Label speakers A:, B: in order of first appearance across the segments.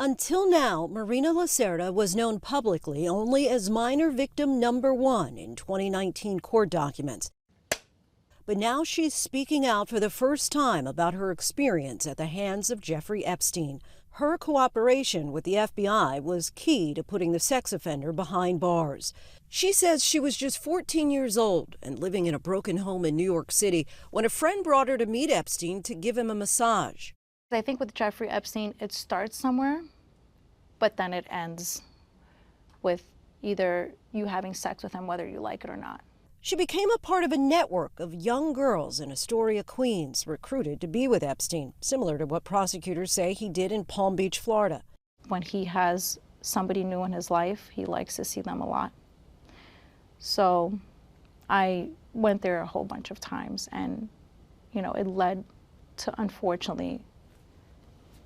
A: Until now, Marina Lacerda was known publicly only as minor victim number 1 in 2019 court documents. But now she's speaking out for the first time about her experience at the hands of Jeffrey Epstein. Her cooperation with the FBI was key to putting the sex offender behind bars. She says she was just 14 years old and living in a broken home in New York City when a friend brought her to meet Epstein to give him a massage.
B: I think with Jeffrey Epstein, it starts somewhere, but then it ends with either you having sex with him, whether you like it or not.
A: She became a part of a network of young girls in Astoria, Queens, recruited to be with Epstein, similar to what prosecutors say he did in Palm Beach, Florida.
B: When he has somebody new in his life, he likes to see them a lot. So I went there a whole bunch of times, and, it led to, unfortunately,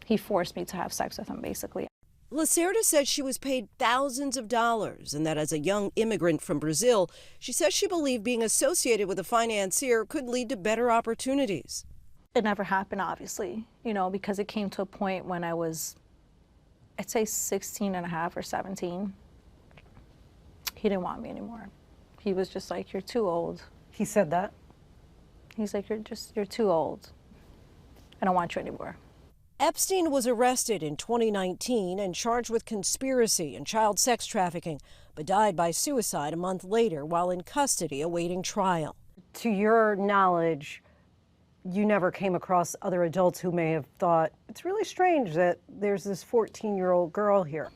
B: he forced me to have sex with him, basically.
A: Lacerda says she was paid thousands of dollars and that as a young immigrant from Brazil, she says she believed being associated with a financier could lead to better opportunities.
B: It never happened, obviously, because it came to a point when I was, I'd say 16 and a half or 17. He didn't want me anymore. He was just like, "You're too old."
C: He said that?
B: He's like, you're too old. I don't want you anymore.
A: Epstein was arrested in 2019 and charged with conspiracy and child sex trafficking, but died by suicide a month later while in custody awaiting trial.
C: To your knowledge, you never came across other adults who may have thought, it's really strange that there's this 14-year-old girl here.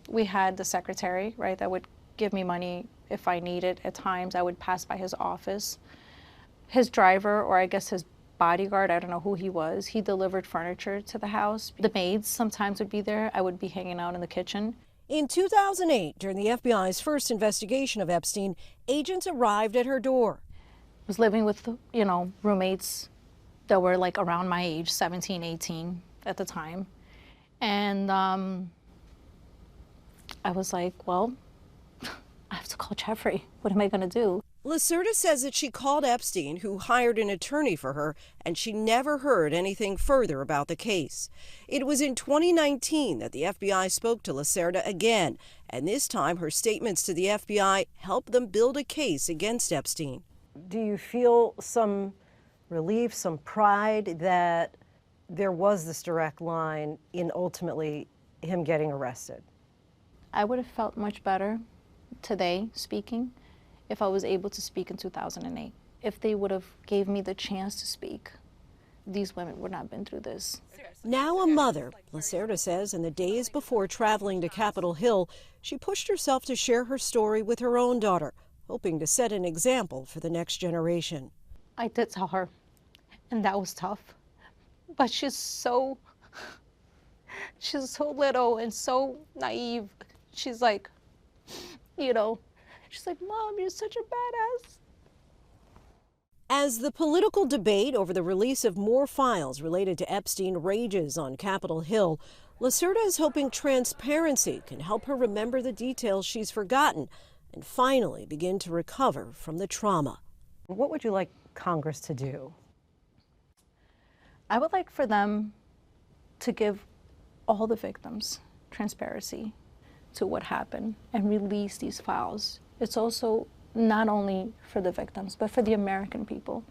B: We had the secretary, right, that would give me money if I needed. At times I would pass by his office. His driver, or I guess his bodyguard, I don't know who he was, he delivered furniture to the house. The maids sometimes would be there. I would be hanging out in the kitchen.
A: In 2008, during the FBI's first investigation of Epstein, agents arrived at her door.
B: I was living with, roommates that were like around my age, 17, 18 at the time. And I was like, well, I have to call Jeffrey. What am I going to do?
A: Lacerda says that she called Epstein, who hired an attorney for her, and she never heard anything further about the case. It was in 2019 that the FBI spoke to Lacerda again, and this time her statements to the FBI helped them build a case against Epstein.
C: Do you feel some relief, some pride that there was this direct line in ultimately him getting arrested?
B: I would have felt much better today speaking if I was able to speak in 2008. If they would have gave me the chance to speak, these women would not have been through this.
A: Now a mother, Lacerda says in the days before traveling to Capitol Hill, she pushed herself to share her story with her own daughter, hoping to set an example for the next generation.
B: I did tell her, and that was tough. But she's so little and so naive. She's like, she's like, "Mom, you're such a badass."
A: As the political debate over the release of more files related to Epstein rages on Capitol Hill, Lacerda is hoping transparency can help her remember the details she's forgotten and finally begin to recover from the trauma.
C: What would you like Congress to do?
B: I would like for them to give all the victims transparency to what happened and release these files. It's also not only for the victims, but for the American people.